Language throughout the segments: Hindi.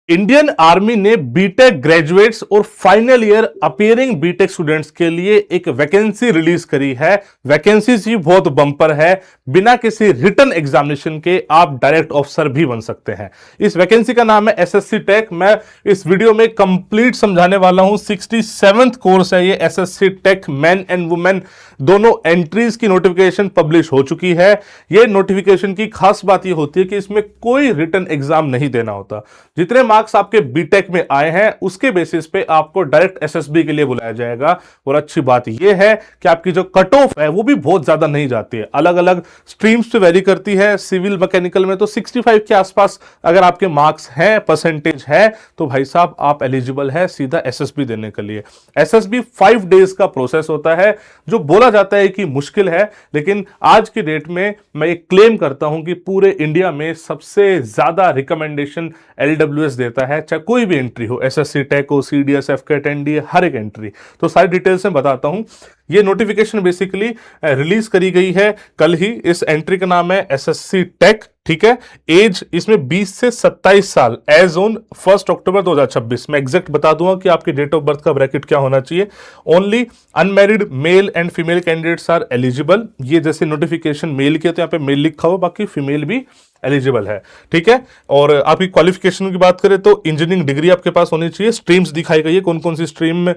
इंडियन आर्मी ने बीटेक ग्रेजुएट्स और final year appearing BTech students के लिए एक वैकेंसी रिलीज करी है। वैकेंसी ही बहुत बम्पर है। बिना किसी रिटन एग्जामिनेशन के आप डायरेक्ट ऑफिसर भी बन सकते हैं। इस वैकेंसी का नाम है एसएससी टेक। मैं इस वीडियो में कंप्लीट समझाने वाला हूं। 67th कोर्स है ये SSC tech. Man and women दोनों एंट्रीज की नोटिफिकेशन पब्लिश हो चुकी है। ये नोटिफिकेशन की खास बात ये होती है कि इसमें कोई रिटन एग्जाम नहीं देना होता। जितने मार्क्स आपके बीटेक में आए हैं उसके बेसिस पे आपको डायरेक्ट एसएसबी के लिए बुलाया जाएगा। और अच्छी बात यह है कि आपकी जो कट ऑफ है वो भी बहुत ज्यादा नहीं जाती है, अलग अलग स्ट्रीम्स पे वेरी करती है। सिविल मैकेनिकल में तो 65 के आसपास अगर आपके मार्क्स हैं, परसेंटेज है, तो भाई साहब आप एलिजिबल है सीधा एसएसबी देने के लिए। एसएसबी 5 डेज का प्रोसेस होता है, जो बोला जाता है कि मुश्किल है, लेकिन आज की डेट में मैं ये क्लेम करता हूं कि पूरे इंडिया में सबसे ज्यादा रिकमेंडेशन एलडब्ल्यूएस देता है, चाहे कोई भी एंट्री हो, एसएससी टेक हो, सीडीएस, एफकेट, एनडीए, हर एक एंट्री। तो सारी डिटेल्स में बताता हूं। ये नोटिफिकेशन बेसिकली रिलीज करी गई है कल ही। इस एंट्री का नाम है एसएससी टेक, ठीक है। एज इसमें 20 से 27 साल एज ऑन 1 अक्टूबर 2026। मैं एग्जैक्ट बता दूंगा कि आपकी डेट ऑफ बर्थ का ब्रैकेट क्या होना चाहिए। Only unmarried male and female candidates are eligible. ये जैसे नोटिफिकेशन मेल के तो यहाँ पे मेल लिखा हुआ, बाकी फीमेल भी एलिजिबल है, ठीक है। और आपकी क्वालिफिकेशन की बात करें तो इंजीनियरिंग डिग्री आपके पास होनी चाहिए। स्ट्रीम्स दिखाई गई है कौन कौन सी स्ट्रीम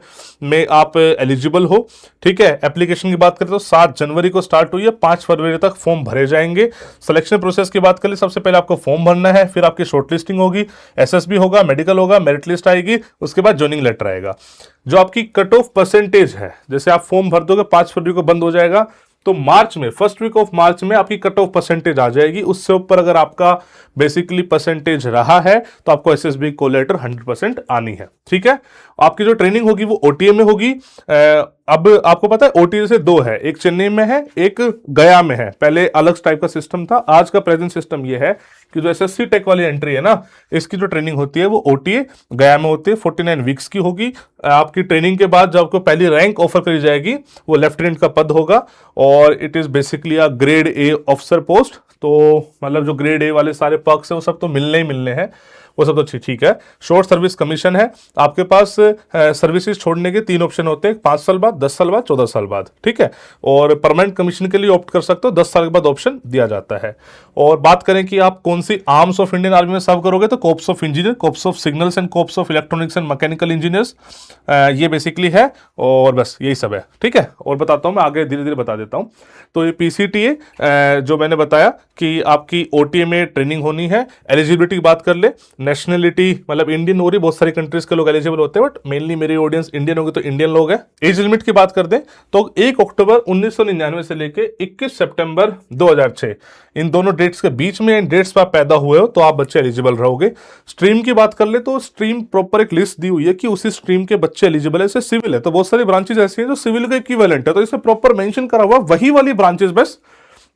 में आप एलिजिबल हो, ठीक है। एप्लीकेशन की बात करें तो 7 जनवरी को स्टार्ट हुई है, 5 फरवरी तक फॉर्म भरे जाएंगे। सिलेक्शन प्रोसेस की बात करें, सबसे पहले आपको फॉर्म भरना है, फिर आपकी शॉर्टलिस्टिंग होगी, एसएसबी होगा, मेडिकल होगा, मेरिट लिस्ट आएगी, उसके बाद ज्वाइनिंग लेटर आएगा। जो आपकी कट ऑफ परसेंटेज है, जैसे आप फॉर्म भर दोगे 5 फरवरी को बंद हो जाएगा, तो मार्च में, फर्स्ट वीक ऑफ मार्च में आपकी कट ऑफ परसेंटेज आ जाएगी। उससे ऊपर अगर आपका बेसिकली परसेंटेज रहा है तो आपको एसएसबी को लेटर 100% आनी है, ठीक है। आपकी जो ट्रेनिंग होगी वो ओटीए में होगी। अब आपको पता है ओटीए से 2 है, एक चेन्नई में है, एक गया में है। पहले अलग टाइप का सिस्टम था, आज का प्रेजेंट सिस्टम ये है कि जो एसएससी टेक वाली एंट्री है ना, इसकी जो ट्रेनिंग होती है वो ओटीए गया में होती है, 49 वीक्स की होगी। आपकी ट्रेनिंग के बाद जब आपको पहली रैंक ऑफर करी जाएगी वो लेफ्टिनेंट का पद होगा, और it is basically a grade A officer post. तो मतलब जो ग्रेड ए वाले सारे पर्क्स है वो सब तो मिलने ही मिलने हैं, वो सब तो ठीक है। शॉर्ट सर्विस कमीशन है आपके पास। सर्विसेज छोड़ने के 3 ऑप्शन होते हैं, 5 साल बाद, 10 साल बाद, 14 साल बाद, ठीक है। और परमानेंट कमीशन के लिए ऑप्ट कर सकते हो, 10 साल के बाद ऑप्शन दिया जाता है। और बात करें कि आप कौन सी आर्म्स ऑफ इंडियन आर्मी में सर्व करोगे, तो corps of engineer, corps of signals and corps of electronics and mechanical engineers, ये बेसिकली है। और बस यही सब है, ठीक है। और बताता हूं मैं आगे, धीरे धीरे बता देता हूं। तो ये पीसीटीए जो मैंने बताया कि आपकी ओटीए में ट्रेनिंग होनी है। एलिजिबिलिटी की बात कर ले, नेशनलिटी मतलब इंडियन हो रही, बहुत सारी कंट्रीज के लोग एलिजिबल होते हैं, बट मेनली मेरी ऑडियंस इंडियन होगी तो इंडियन लोग हैं। एज लिमिट की बात कर दें तो 1 अक्टूबर 1999 से लेके 21 सितंबर 2006, इन दोनों डेट्स के बीच में, इन डेट्स पर आप पैदा हुए हो तो आप बच्चे एलिजिबल रहोगे। स्ट्रीम की बात कर ले तो स्ट्रीम प्रॉपर एक लिस्ट दी हुई है कि उसी स्ट्रीम के बच्चे एलिजिबल है। जैसे सिविल है तो बहुत सारी ब्रांचेस ऐसी हैं जो सिविल के इक्विवेलेंट है, तो इसे प्रॉपर मेंशन करा हुआ वही वाली ब्रांचेस बस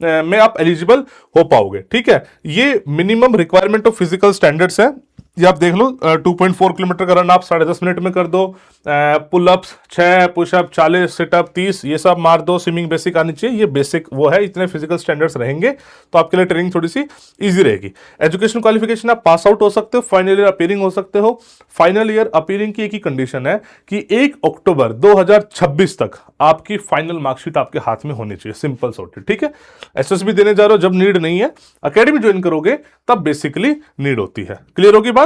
में आप एलिजिबल हो पाओगे, ठीक है। ये minimum requirement of physical standards है, ये आप देख लो। 2.4 किलोमीटर का रन आप 10.5 मिनट में कर दो, पुलअप्स 6, पुशअप 40, सिटअप 30, ये सब मार दो। स्विमिंग बेसिक आनी चाहिए, ये बेसिक वो है। इतने फिजिकल स्टैंडर्ड्स रहेंगे तो आपके लिए ट्रेनिंग थोड़ी सी इजी रहेगी। एजुकेशन क्वालिफिकेशन, आप पास आउट हो सकते हो, फाइनल ईयर अपीयरिंग हो सकते हो। फाइनल ईयर अपीयरिंग की एक ही कंडीशन है कि 1 अक्टूबर 2026 तक आपकी फाइनल मार्कशीट आपके हाथ में होनी चाहिए, सिंपल सॉर्टेड, ठीक है। एसएसबी देने जा रहे हो जब नीड नहीं है, अकेडमी ज्वाइन करोगे तब बेसिकली नीड होती है। क्लियर होगी बात?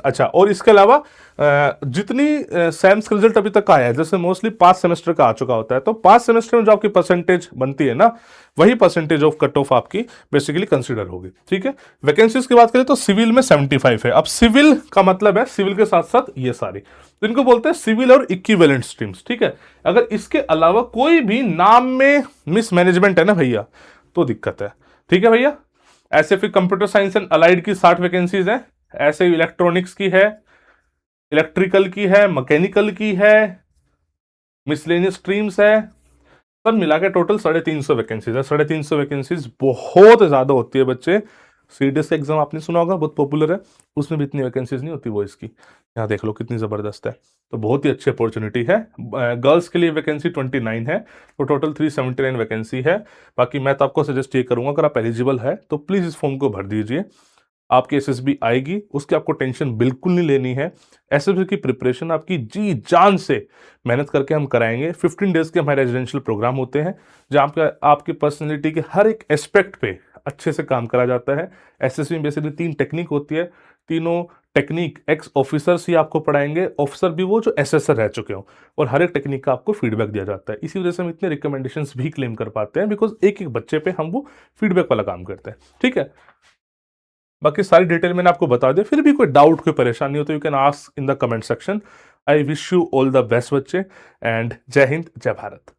अच्छा, और इसके अलावा जितनी सैम्स का रिजल्ट अभी तक आया है, जैसे मोस्टली 5 सेमेस्टर का आ चुका होता है, तो 5 सेमेस्टर में जो आपकी परसेंटेज बनती है ना, वही परसेंटेज ऑफ कट ऑफ आपकी बेसिकली कंसीडर होगी, ठीक है। वैकेंसीज की बात करें तो सिविल में 75 है। अब सिविल का मतलब है सिविल के साथ साथ ये सारी, तो इनको बोलते हैं सिविल और इक्विवेलेंट स्ट्रीम्स, ठीक है। अगर इसके अलावा कोई भी नाम में मिसमैनेजमेंट है ना भैया, तो दिक्कत है, ठीक है भैया। ऐसे फिर कंप्यूटर साइंस एंड अलाइड की 60 वैकेंसीज हैं, ऐसे इलेक्ट्रॉनिक्स की है, इलेक्ट्रिकल की है, मैकेनिकल की है, मिसलेनियस स्ट्रीम्स है, सब मिला के टोटल 350 वैकेंसीज है। 350 वैकेंसीज बहुत ज्यादा होती है बच्चे। सीडीएस का एग्जाम आपने सुना होगा, बहुत पॉपुलर है, उसमें भी इतनी वैकेंसीज नहीं होती वो इसकी। यहाँ देख लो कितनी जबरदस्त है, तो बहुत ही अच्छी अपॉर्चुनिटी है। गर्ल्स के लिए वैकेंसी 29 है, तो टोटल 379 वैकेंसी है। बाकी मैं तो आपको सजेस्ट ये करूंगा, अगर आप एलिजिबल है तो प्लीज इस फॉर्म को भर दीजिए। आपकी एसएसबी आएगी, उसकी आपको टेंशन बिल्कुल नहीं लेनी है। एसएसबी की प्रिपरेशन आपकी जी जान से मेहनत करके हम कराएंगे। 15 डेज के हमारे रेजिडेंशियल प्रोग्राम होते हैं जहाँ आपकी पर्सनैलिटी के हर एक एस्पेक्ट पे अच्छे से काम करा जाता है। एसएसबी में बेसिकली 3 टेक्निक होती है, तीनों टेक्निक एक्स ऑफिसर्स ही आपको पढ़ाएंगे, ऑफिसर भी वो जो एसएसआर रह चुके हो, और हर एक टेक्निक का आपको फीडबैक दिया जाता है। इसी वजह से हम इतने रिकमेंडेशंस भी क्लेम कर पाते हैं, बिकॉज एक एक बच्चे पे हम वो फीडबैक वाला काम करते हैं। ठीक है, बाकी सारी डिटेल मैंने आपको बता दिया। फिर भी कोई डाउट, कोई परेशानी हो तो you can ask in the comment section. I wish you all the best बच्चे, एंड जय हिंद, जय भारत।